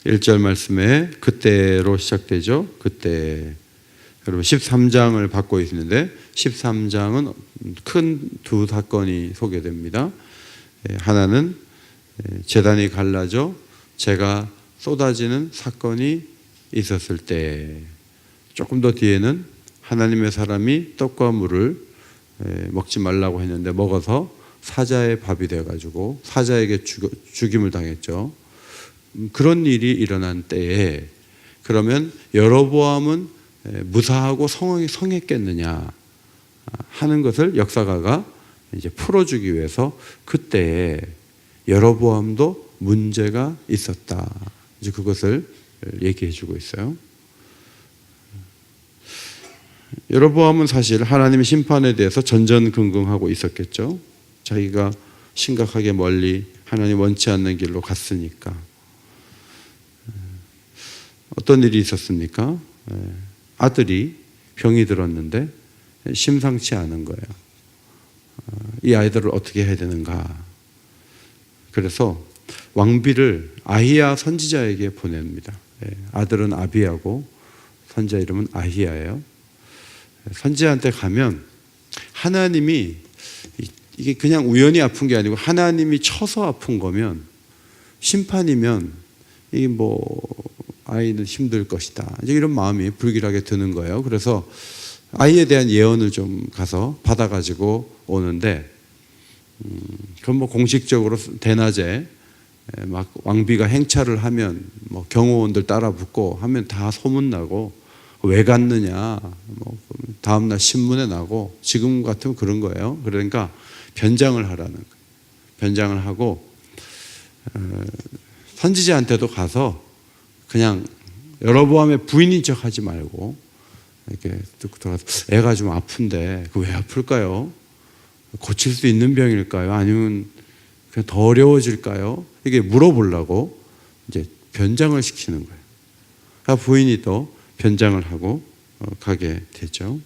1절 말씀에 그때로 시작되죠. 그때. 여러분 13장을 받고 있는데 13장은 큰 두 사건이 소개됩니다. 하나는 제단이 갈라져 재가 쏟아지는 사건이 있었을 때, 조금 더 뒤에는 하나님의 사람이 떡과 물을 먹지 말라고 했는데 먹어서 사자의 밥이 돼가지고 사자에게 죽임을 당했죠. 그런 일이 일어난 때에 그러면 여로보암은 무사하고 성했겠느냐 하는 것을 역사가가 이제 풀어주기 위해서 그때에 여로보암도 문제가 있었다, 이제 그것을 얘기해주고 있어요. 여로보암은 사실 하나님의 심판에 대해서 전전긍긍하고 있었겠죠. 자기가 심각하게 멀리 하나님 원치 않는 길로 갔으니까. 어떤 일이 있었습니까? 아들이 병이 들었는데 심상치 않은 거예요. 이 아이들을 어떻게 해야 되는가. 그래서 왕비를 아히야 선지자에게 보냅니다. 아들은 아비야고 선지자 이름은 아히야예요. 선지자한테 가면 하나님이, 이게 그냥 우연히 아픈 게 아니고 하나님이 쳐서 아픈 거면, 심판이면 이게 아이는 힘들 것이다, 이제 이런 마음이 불길하게 드는 거예요. 그래서 아이에 대한 예언을 좀 가서 받아가지고 오는데, 그건 공식적으로 대낮에 막 왕비가 행차를 하면 경호원들 따라 붙고 하면 다 소문나고, 왜 갔느냐 다음날 신문에 나고, 지금 같으면 그런 거예요. 그러니까 변장을 하라는 거예요. 변장을 하고 선지자한테도 가서 그냥 여로보암의 부인인 척 하지 말고 이렇게 들어가서 애가 좀 아픈데 왜 아플까요? 고칠 수 있는 병일까요? 아니면 그냥 더 어려워질까요? 이게 물어보려고 이제 변장을 시키는 거예요. 그러니까 부인이 또 변장을 하고 가게 되죠.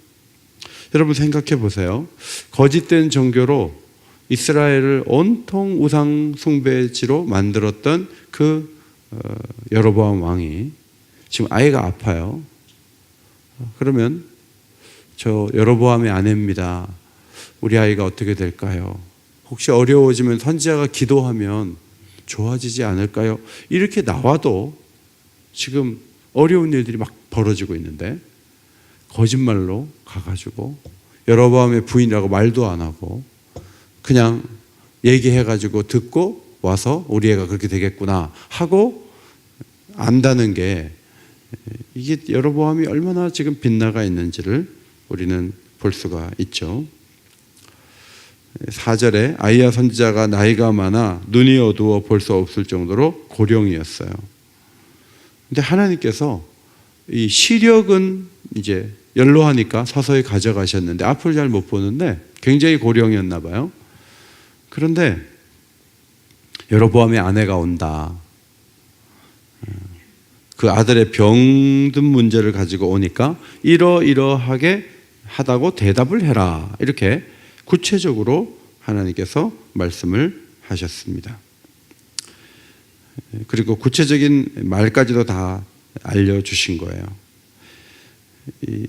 여러분 생각해 보세요. 거짓된 종교로 이스라엘을 온통 우상 숭배지로 만들었던 그 여로보암 왕이 지금 아이가 아파요. 그러면 저 여로보암의 아내입니다. 우리 아이가 어떻게 될까요? 혹시 어려워지면 선지자가 기도하면 좋아지지 않을까요? 이렇게 나와도 지금 어려운 일들이 막 벌어지고 있는데 거짓말로 가가지고 여로보암의 부인이라고 말도 안 하고 그냥 얘기해가지고 듣고 와서 우리 애가 그렇게 되겠구나 하고 안다는 게, 이게 여로보암이 얼마나 지금 빗나가 있는지를 우리는 볼 수가 있죠. 4절에 아히야 선지자가 나이가 많아 눈이 어두워 볼 수 없을 정도로 고령이었어요. 근데 하나님께서 이 시력은 이제 연로하니까 서서히 가져가셨는데 앞을 잘 못 보는데 굉장히 고령이었나 봐요. 그런데 여로보암의 아내가 온다. 그 아들의 병든 문제를 가지고 오니까 이러이러하게 하다고 대답을 해라, 이렇게 구체적으로 하나님께서 말씀을 하셨습니다. 그리고 구체적인 말까지도 다 알려주신 거예요.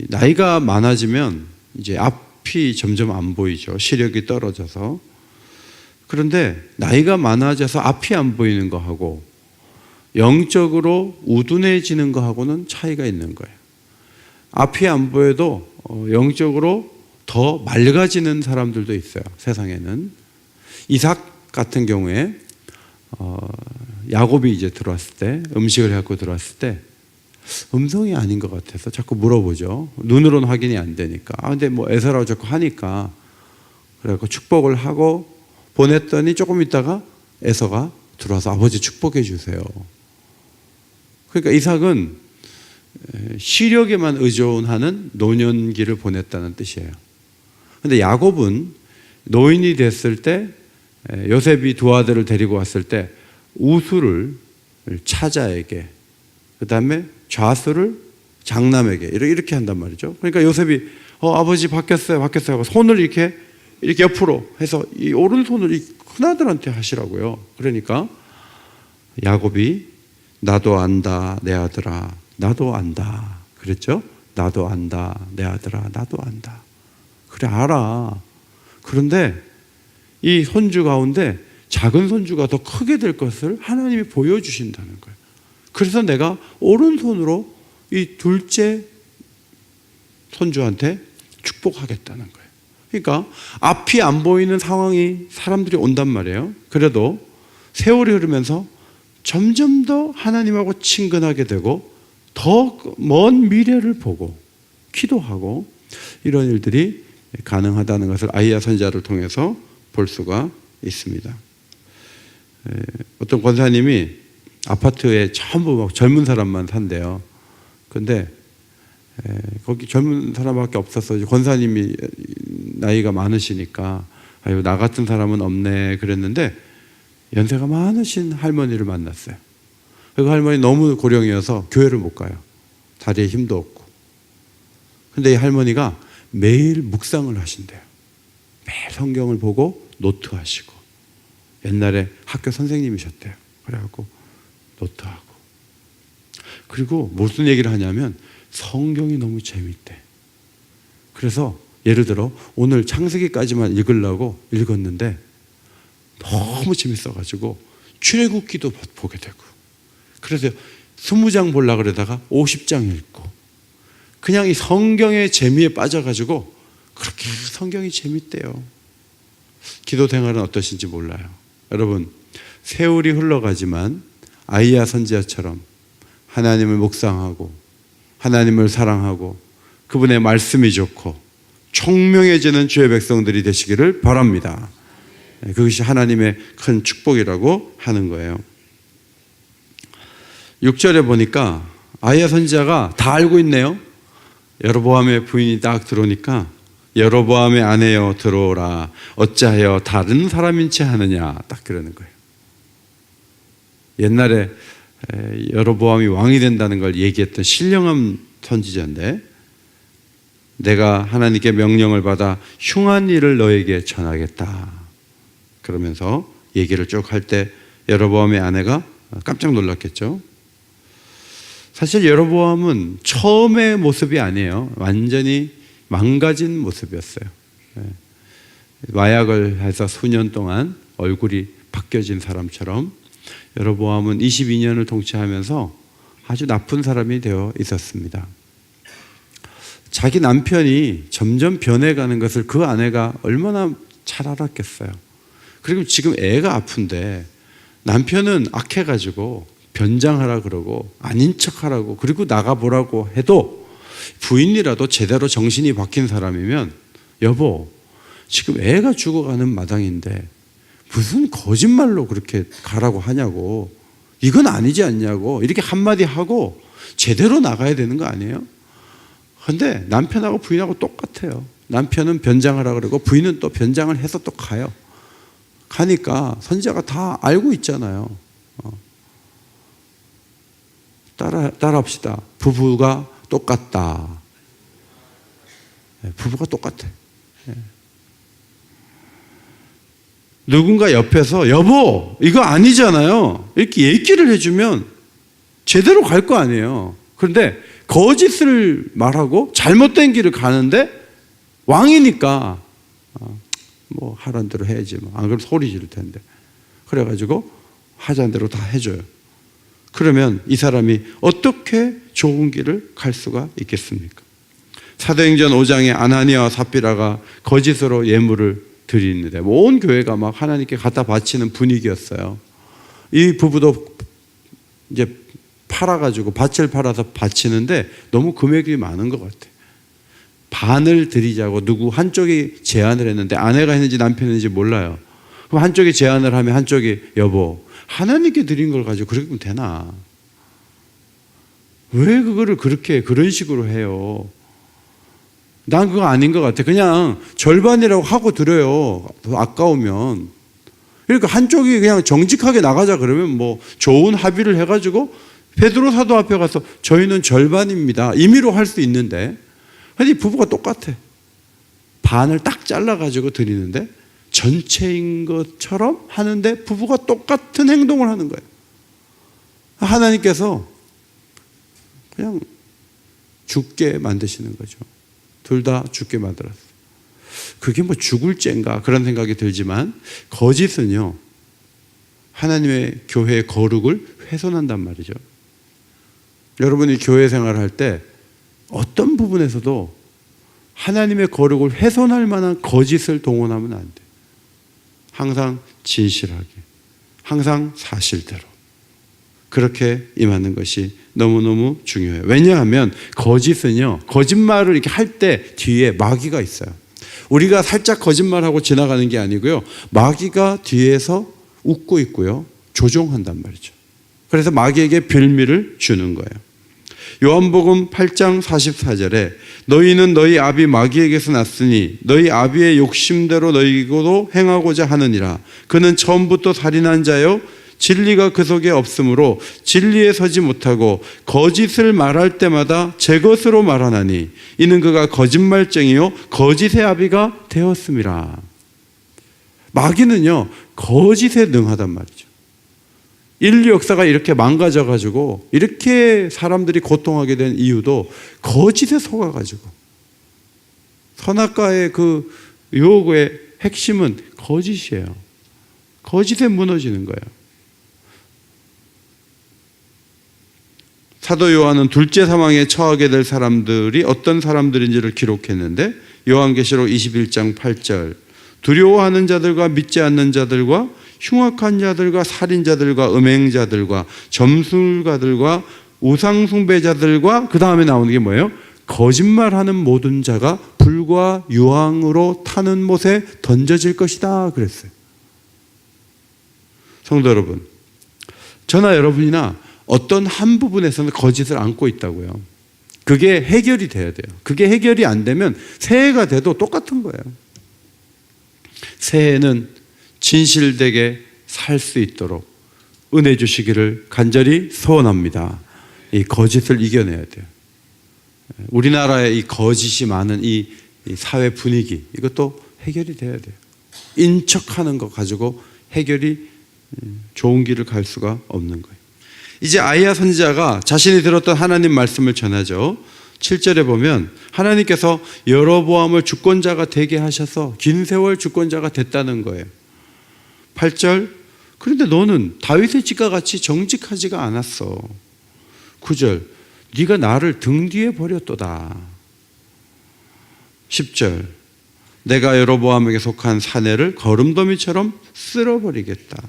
나이가 많아지면 이제 앞이 점점 안 보이죠. 시력이 떨어져서. 그런데 나이가 많아져서 앞이 안 보이는 거하고 영적으로 우둔해지는 거하고는 차이가 있는 거예요. 앞이 안 보여도 영적으로 더 맑아지는 사람들도 있어요. 세상에는. 이삭 같은 경우에 야곱이 이제 들어왔을 때, 음식을 갖고 들어왔을 때 음성이 아닌 것 같아서 자꾸 물어보죠. 눈으로는 확인이 안 되니까. 근데 에서라고 자꾸 하니까 그래갖고 축복을 하고 보냈더니 조금 있다가 에서가 들어와서 아버지 축복해 주세요. 그러니까 이삭은 시력에만 의존하는 노년기를 보냈다는 뜻이에요. 그런데 야곱은 노인이 됐을 때, 요셉이 두 아들을 데리고 왔을 때 우수를 차자에게, 그 다음에 좌수를 장남에게 이렇게 한단 말이죠. 그러니까 요셉이 아버지 바뀌었어요 하고 손을 이렇게 옆으로 해서 이 오른손을 이 큰아들한테 하시라고요. 그러니까 야곱이 나도 안다 내 아들아 나도 안다 그랬죠? 나도 안다 내 아들아 나도 안다. 그래 알아. 그런데 이 손주 가운데 작은 손주가 더 크게 될 것을 하나님이 보여주신다는 거예요. 그래서 내가 오른손으로 이 둘째 손주한테 축복하겠다는 거예요. 그러니까 앞이 안 보이는 상황이 사람들이 온단 말이에요. 그래도 세월이 흐르면서 점점 더 하나님하고 친근하게 되고 더 먼 미래를 보고 기도하고 이런 일들이 가능하다는 것을 아이야 선지자를 통해서 볼 수가 있습니다. 어떤 권사님이 아파트에 전부 막 젊은 사람만 산대요. 근데 거기 젊은 사람밖에 없어서 권사님이 나이가 많으시니까 아유 나 같은 사람은 없네 그랬는데 연세가 많으신 할머니를 만났어요. 그 할머니 너무 고령이어서 교회를 못 가요. 다리에 힘도 없고. 근데 이 할머니가 매일 묵상을 하신대요. 매일 성경을 보고 노트하시고 옛날에 학교 선생님이셨대요. 그래갖고 노트하고 그리고 무슨 얘기를 하냐면 성경이 너무 재밌대. 그래서 예를 들어 오늘 창세기까지만 읽으려고 읽었는데 너무 재밌어가지고 출애굽기도 보게 되고 그래서 20장 보려고 그러다가 50장 읽고 그냥 이 성경의 재미에 빠져가지고 그렇게 성경이 재밌대요. 기도 생활은 어떠신지 몰라요. 여러분 세월이 흘러가지만 아이야 선지자처럼 하나님을 묵상하고 하나님을 사랑하고 그분의 말씀이 좋고 총명해지는 주의 백성들이 되시기를 바랍니다. 그것이 하나님의 큰 축복이라고 하는 거예요. 6절에 보니까 아이야 선지자가 다 알고 있네요. 여로보암의 부인이 딱 들어오니까 여로보암의 아내여 들어오라 어찌하여 다른 사람인 채 하느냐 딱 그러는 거예요. 옛날에 여로보암이 왕이 된다는 걸 얘기했던 신령한 선지자인데 내가 하나님께 명령을 받아 흉한 일을 너에게 전하겠다 그러면서 얘기를 쭉 할 때 여로보암의 아내가 깜짝 놀랐겠죠. 사실 여로보암은 처음의 모습이 아니에요. 완전히 망가진 모습이었어요. 마약을 해서 수년 동안 얼굴이 바뀌어진 사람처럼 여로보암은 22년을 통치하면서 아주 나쁜 사람이 되어 있었습니다. 자기 남편이 점점 변해가는 것을 그 아내가 얼마나 잘 알았겠어요. 그리고 지금 애가 아픈데 남편은 악해가지고 변장하라 그러고 아닌 척하라고 그리고 나가보라고 해도 부인이라도 제대로 정신이 박힌 사람이면 여보 지금 애가 죽어가는 마당인데 무슨 거짓말로 그렇게 가라고 하냐고 이건 아니지 않냐고 이렇게 한마디 하고 제대로 나가야 되는 거 아니에요? 그런데 남편하고 부인하고 똑같아요. 남편은 변장하라 그러고 부인은 또 변장을 해서 또 가요. 가니까 선지자가 다 알고 있잖아요. 따라합시다. 부부가 똑같다. 부부가 똑같아. 누군가 옆에서 여보 이거 아니잖아요 이렇게 얘기를 해주면 제대로 갈 거 아니에요. 그런데 거짓을 말하고 잘못된 길을 가는데 왕이니까 뭐 하라는 대로 해야지 뭐. 안 그러면 소리 지를 텐데 그래가지고 하자는 대로 다 해줘요. 그러면 이 사람이 어떻게 좋은 길을 갈 수가 있겠습니까? 사도행전 5장에 아나니아와 삽비라가 거짓으로 예물을 드리는데 온 교회가 막 하나님께 갖다 바치는 분위기였어요. 이 부부도 이제 팔아가지고 밭을 팔아서 바치는데 너무 금액이 많은 것 같아요. 반을 드리자고 누구 한쪽이 제안을 했는데 아내가 했는지 남편인지 몰라요. 그럼 한쪽이 제안을 하면 한쪽이 여보 하나님께 드린 걸 가지고 그렇게 하면 되나? 왜 그거를 그렇게 그런 식으로 해요? 난 그거 아닌 것 같아. 그냥 절반이라고 하고 드려요. 아까우면. 그러니까 한쪽이 그냥 정직하게 나가자 그러면 뭐 좋은 합의를 해가지고 베드로 사도 앞에 가서 저희는 절반입니다. 임의로 할 수 있는데 근데 부부가 똑같아. 반을 딱 잘라가지고 드리는데 전체인 것처럼 하는데 부부가 똑같은 행동을 하는 거예요. 하나님께서 그냥 죽게 만드시는 거죠. 둘 다 죽게 만들었어요. 그게 뭐 죽을 죄인가 그런 생각이 들지만 거짓은요, 하나님의 교회의 거룩을 훼손한단 말이죠. 여러분이 교회 생활을 할 때 어떤 부분에서도 하나님의 거룩을 훼손할 만한 거짓을 동원하면 안 돼요. 항상 진실하게, 항상 사실대로 그렇게 임하는 것이 너무너무 중요해요. 왜냐하면 거짓은요, 거짓말을 이렇게 할 때 뒤에 마귀가 있어요. 우리가 살짝 거짓말하고 지나가는 게 아니고요, 마귀가 뒤에서 웃고 있고요, 조종한단 말이죠. 그래서 마귀에게 빌미를 주는 거예요. 요한복음 8장 44절에 너희는 너희 아비 마귀에게서 났으니 너희 아비의 욕심대로 너희도 행하고자 하느니라. 그는 처음부터 살인한 자요 진리가 그 속에 없으므로 진리에 서지 못하고 거짓을 말할 때마다 제 것으로 말하나니 이는 그가 거짓말쟁이요 거짓의 아비가 되었음이라. 마귀는요 거짓에 능하단 말이죠. 인류 역사가 이렇게 망가져가지고 이렇게 사람들이 고통하게 된 이유도 거짓에 속아가지고, 선악과의 그 유혹의 핵심은 거짓이에요. 거짓에 무너지는 거예요. 사도 요한은 둘째 사망에 처하게 될 사람들이 어떤 사람들인지를 기록했는데, 요한계시록 21장 8절 두려워하는 자들과 믿지 않는 자들과 흉악한 자들과 살인자들과 음행자들과 점술가들과 우상숭배자들과 그 다음에 나오는 게 뭐예요? 거짓말하는 모든 자가 불과 유황으로 타는 못에 던져질 것이다 그랬어요. 성도 여러분, 저나 여러분이나 어떤 한 부분에서는 거짓을 안고 있다고요. 그게 해결이 돼야 돼요. 그게 해결이 안 되면 새해가 돼도 똑같은 거예요. 새해는 진실되게 살 수 있도록 은혜 주시기를 간절히 소원합니다. 이 거짓을 이겨내야 돼요. 우리나라에 이 거짓이 많은 이 사회 분위기, 이것도 해결이 돼야 돼요. 인척하는 거 가지고 해결이 좋은 길을 갈 수가 없는 거예요. 이제 아이야 선지자가 자신이 들었던 하나님 말씀을 전하죠. 7절에 보면 하나님께서 여로보암을 주권자가 되게 하셔서 긴 세월 주권자가 됐다는 거예요. 8절, 그런데 너는 다윗의 집과 같이 정직하지가 않았어. 9절, 네가 나를 등 뒤에 버렸도다. 10절, 내가 여로보암에게 속한 사내를 거름더미처럼 쓸어버리겠다.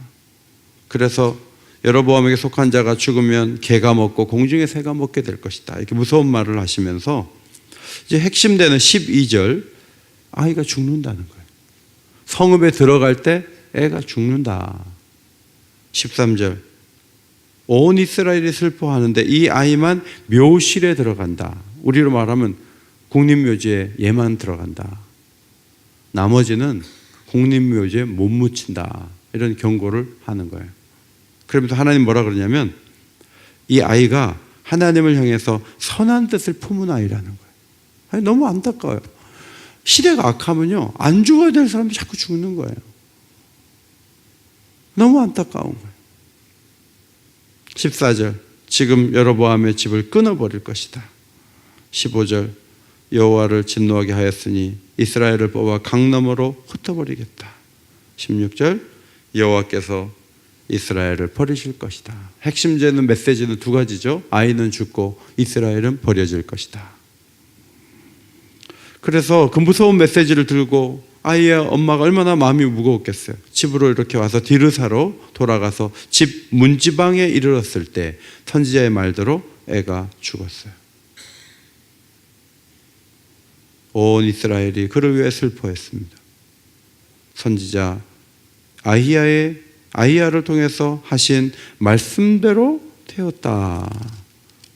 그래서 여로보암에게 속한 자가 죽으면 개가 먹고 공중의 새가 먹게 될 것이다. 이렇게 무서운 말을 하시면서 이제 핵심되는 12절, 아이가 죽는다는 거예요. 성읍에 들어갈 때 애가 죽는다. 13절, 온 이스라엘이 슬퍼하는데 이 아이만 묘실에 들어간다. 우리로 말하면 국립묘지에 얘만 들어간다. 나머지는 국립묘지에 못 묻힌다. 이런 경고를 하는 거예요. 그러면서 하나님 뭐라 그러냐면 이 아이가 하나님을 향해서 선한 뜻을 품은 아이라는 거예요. 아니, 너무 안타까워요. 시대가 악하면요, 안 죽어야 될 사람도 자꾸 죽는 거예요. 너무 안타까운 거예요. 14절, 지금 여로보암의 집을 끊어버릴 것이다. 15절, 여호와를 진노하게 하였으니 이스라엘을 뽑아 강 너머로 흩어버리겠다. 16절, 여호와께서 이스라엘을 버리실 것이다. 핵심되는 메시지는 두 가지죠. 아이는 죽고 이스라엘은 버려질 것이다. 그래서 그 무서운 메시지를 들고 아이의 엄마가 얼마나 마음이 무거웠겠어요. 집으로 이렇게 와서 디르사로 돌아가서 집 문지방에 이르렀을 때 선지자의 말대로 애가 죽었어요. 온 이스라엘이 그를 위해 슬퍼했습니다. 선지자 아히야를 통해서 하신 말씀대로 되었다.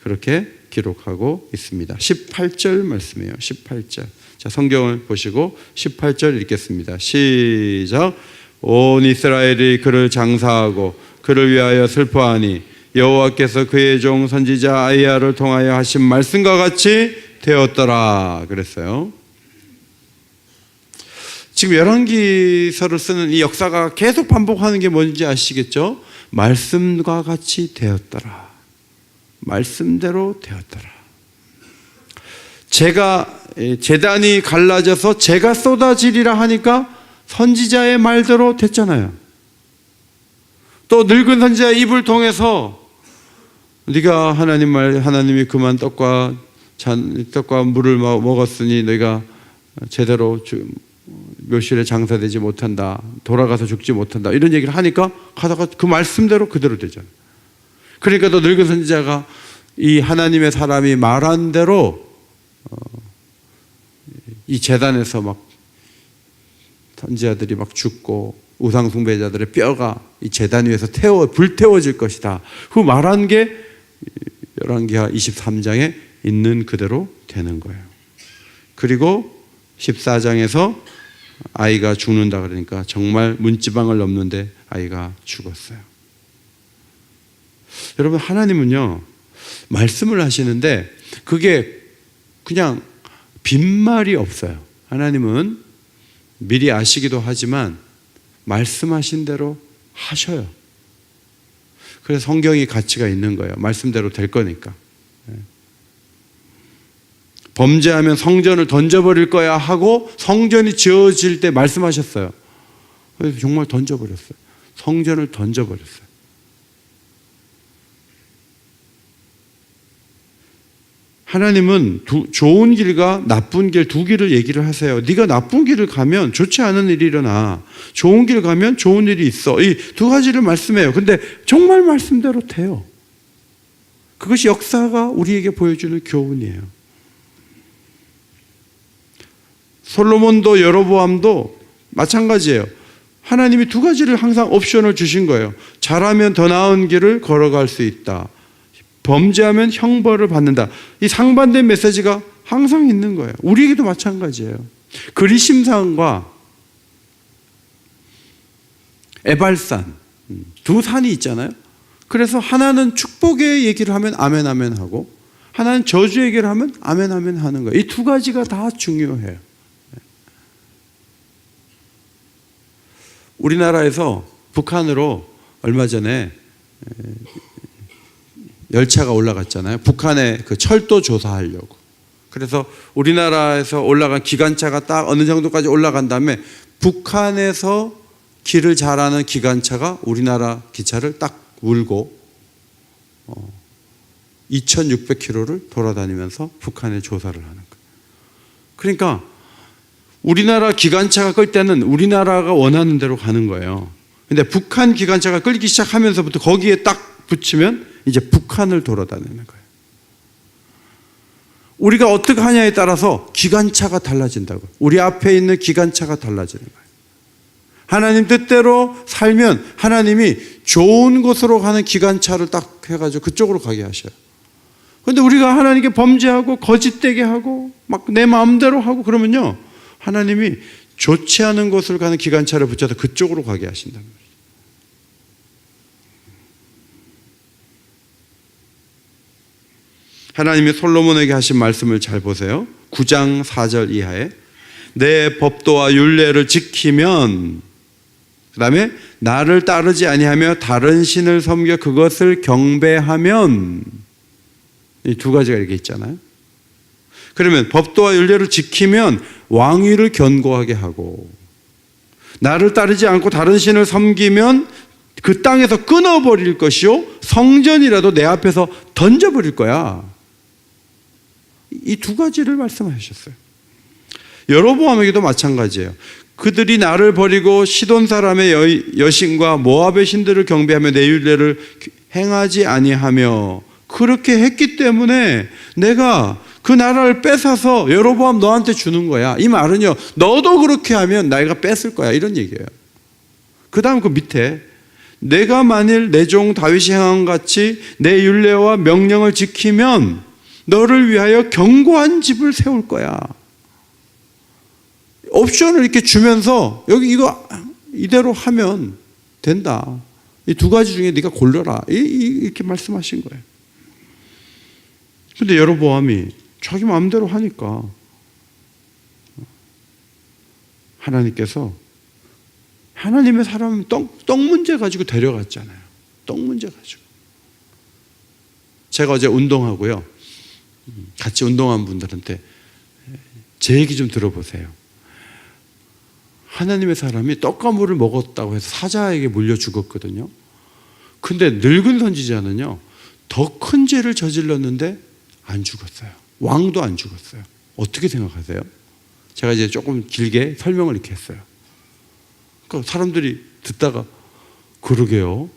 그렇게 기록하고 있습니다. 18절 말씀이에요. 18절. 자, 성경을 보시고 18절 읽겠습니다. 시작. 온 이스라엘이 그를 장사하고 그를 위하여 슬퍼하니 여호와께서 그의 종 선지자 아히야를 통하여 하신 말씀과 같이 되었더라. 그랬어요. 지금 열왕기서를 쓰는 이 역사가 계속 반복하는 게 뭔지 아시겠죠? 말씀과 같이 되었더라. 말씀대로 되었더라. 제단이 갈라져서 재가 쏟아지리라 하니까 선지자의 말대로 됐잖아요. 또 늙은 선지자의 입을 통해서 네가 하나님이 그만 떡과 물을 먹었으니 너희가 제대로 묘실에 장사되지 못한다, 돌아가서 죽지 못한다, 이런 얘기를 하니까 가다가 그 말씀대로 그대로 되잖아요. 그러니까 또 늙은 선지자가 이 하나님의 사람이 말한 대로 이 제단에서 막 선지자들이 막 죽고 우상 숭배자들의 뼈가 이 제단 위에서 불태워질 것이다. 그 말한 게 열왕기하 23장에 있는 그대로 되는 거예요. 그리고 14장에서 아이가 죽는다 그러니까 정말 문지방을 넘는데 아이가 죽었어요. 여러분, 하나님은요 말씀을 하시는데 그게 그냥 빈말이 없어요. 하나님은 미리 아시기도 하지만 말씀하신 대로 하셔요. 그래서 성경이 가치가 있는 거예요. 말씀대로 될 거니까. 범죄하면 성전을 던져버릴 거야 하고 성전이 지어질 때 말씀하셨어요. 그래서 정말 던져버렸어요. 성전을 던져버렸어요. 하나님은 좋은 길과 나쁜 길 두 길을 얘기를 하세요. 네가 나쁜 길을 가면 좋지 않은 일이 일어나, 좋은 길 가면 좋은 일이 있어. 이 두 가지를 말씀해요. 근데 정말 말씀대로 돼요. 그것이 역사가 우리에게 보여주는 교훈이에요. 솔로몬도 여로보암도 마찬가지예요. 하나님이 두 가지를 항상 옵션을 주신 거예요. 잘하면 더 나은 길을 걸어갈 수 있다. 범죄하면 형벌을 받는다. 이 상반된 메시지가 항상 있는 거예요. 우리에게도 마찬가지예요. 그리심산과 에발산 두 산이 있잖아요. 그래서 하나는 축복의 얘기를 하면 아멘 아멘 하고 하나는 저주 얘기를 하면 아멘 아멘 하는 거예요. 이 두 가지가 다 중요해요. 우리나라에서 북한으로 얼마 전에 열차가 올라갔잖아요. 북한의 그 철도 조사하려고. 그래서 우리나라에서 올라간 기관차가 딱 어느 정도까지 올라간 다음에 북한에서 길을 잘하는 기관차가 우리나라 기차를 딱 물고 2600km를 돌아다니면서 북한에 조사를 하는 거예요. 그러니까 우리나라 기관차가 끌 때는 우리나라가 원하는 대로 가는 거예요. 근데 북한 기관차가 끌기 시작하면서부터 거기에 딱 붙이면 이제 북한을 돌아다니는 거예요. 우리가 어떻게 하냐에 따라서 기관차가 달라진다고. 우리 앞에 있는 기관차가 달라지는 거예요. 하나님 뜻대로 살면 하나님이 좋은 곳으로 가는 기관차를 딱 해가지고 그쪽으로 가게 하셔요. 그런데 우리가 하나님께 범죄하고 거짓되게 하고 막 내 마음대로 하고 그러면요, 하나님이 좋지 않은 곳을 가는 기관차를 붙여서 그쪽으로 가게 하신단 말이에요. 하나님이 솔로몬에게 하신 말씀을 잘 보세요. 9장 4절 이하에 내 법도와 율례를 지키면, 그 다음에 나를 따르지 아니하며 다른 신을 섬겨 그것을 경배하면, 이 두 가지가 이렇게 있잖아요. 그러면 법도와 율례를 지키면 왕위를 견고하게 하고, 나를 따르지 않고 다른 신을 섬기면 그 땅에서 끊어버릴 것이요 성전이라도 내 앞에서 던져버릴 거야. 이 두 가지를 말씀하셨어요. 여로보암에게도 마찬가지예요. 그들이 나를 버리고 시돈 사람의 여신과 모압의 신들을 경배하며 내 율례를 행하지 아니하며, 그렇게 했기 때문에 내가 그 나라를 뺏어서 여로보암 너한테 주는 거야. 이 말은요, 너도 그렇게 하면 내가 뺏을 거야, 이런 얘기예요. 그 다음 그 밑에 내가 만일 내 종 다윗이 행한 같이 내 율례와 명령을 지키면 너를 위하여 견고한 집을 세울 거야. 옵션을 이렇게 주면서 여기 이거 이대로 하면 된다. 이 두 가지 중에 네가 골라라. 이렇게 말씀하신 거예요. 근데 여로보암이 자기 마음대로 하니까 하나님께서 하나님의 사람은 떡 문제 가지고 데려갔잖아요. 떡 문제 가지고. 제가 어제 운동하고요. 같이 운동한 분들한테 제 얘기 좀 들어보세요. 하나님의 사람이 떡과 물을 먹었다고 해서 사자에게 물려 죽었거든요. 근데 늙은 선지자는요, 더 큰 죄를 저질렀는데 안 죽었어요. 왕도 안 죽었어요. 어떻게 생각하세요? 제가 이제 조금 길게 설명을 이렇게 했어요. 그러니까 사람들이 듣다가 그러게요.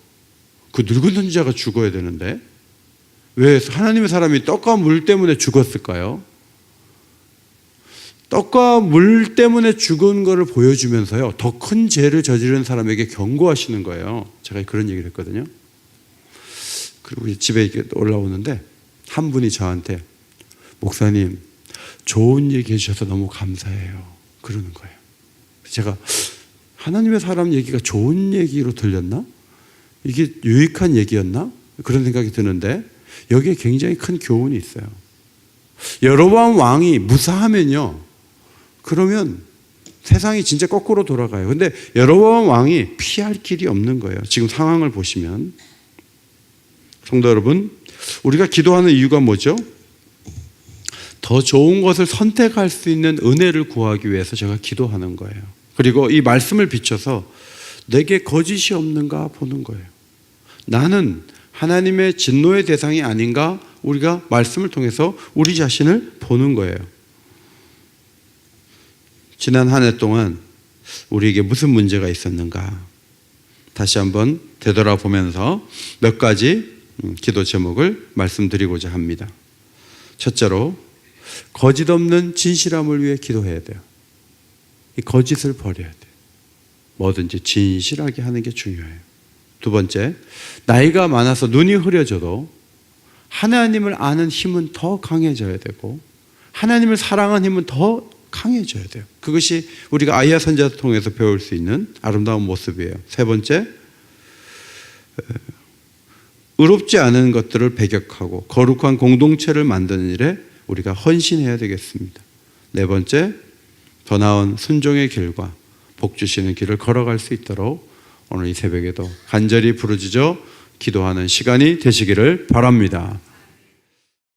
그 늙은 선지자가 죽어야 되는데 왜 하나님의 사람이 떡과 물 때문에 죽었을까요? 떡과 물 때문에 죽은 것을 보여주면서요, 더 큰 죄를 저지른 사람에게 경고하시는 거예요. 제가 그런 얘기를 했거든요. 그리고 집에 올라오는데 한 분이 저한테 목사님 좋은 얘기 해주셔서 너무 감사해요 그러는 거예요. 제가 하나님의 사람 얘기가 좋은 얘기로 들렸나? 이게 유익한 얘기였나? 그런 생각이 드는데 여기에 굉장히 큰 교훈이 있어요. 여로보암 왕이 무사하면요, 그러면 세상이 진짜 거꾸로 돌아가요. 근데 여로보암 왕이 피할 길이 없는 거예요. 지금 상황을 보시면. 성도 여러분, 우리가 기도하는 이유가 뭐죠? 더 좋은 것을 선택할 수 있는 은혜를 구하기 위해서 제가 기도하는 거예요. 그리고 이 말씀을 비춰서 내게 거짓이 없는가 보는 거예요. 나는 하나님의 진노의 대상이 아닌가, 우리가 말씀을 통해서 우리 자신을 보는 거예요. 지난 한 해 동안 우리에게 무슨 문제가 있었는가 다시 한번 되돌아보면서 몇 가지 기도 제목을 말씀드리고자 합니다. 첫째로, 거짓 없는 진실함을 위해 기도해야 돼요. 이 거짓을 버려야 돼요. 뭐든지 진실하게 하는 게 중요해요. 두 번째, 나이가 많아서 눈이 흐려져도 하나님을 아는 힘은 더 강해져야 되고 하나님을 사랑하는 힘은 더 강해져야 돼요. 그것이 우리가 아이야 선지자를 통해서 배울 수 있는 아름다운 모습이에요. 세 번째, 의롭지 않은 것들을 배격하고 거룩한 공동체를 만드는 일에 우리가 헌신해야 되겠습니다. 네 번째, 더 나은 순종의 길과 복 주시는 길을 걸어갈 수 있도록 오늘 이 새벽에도 간절히 부르짖어 기도하는 시간이 되시기를 바랍니다.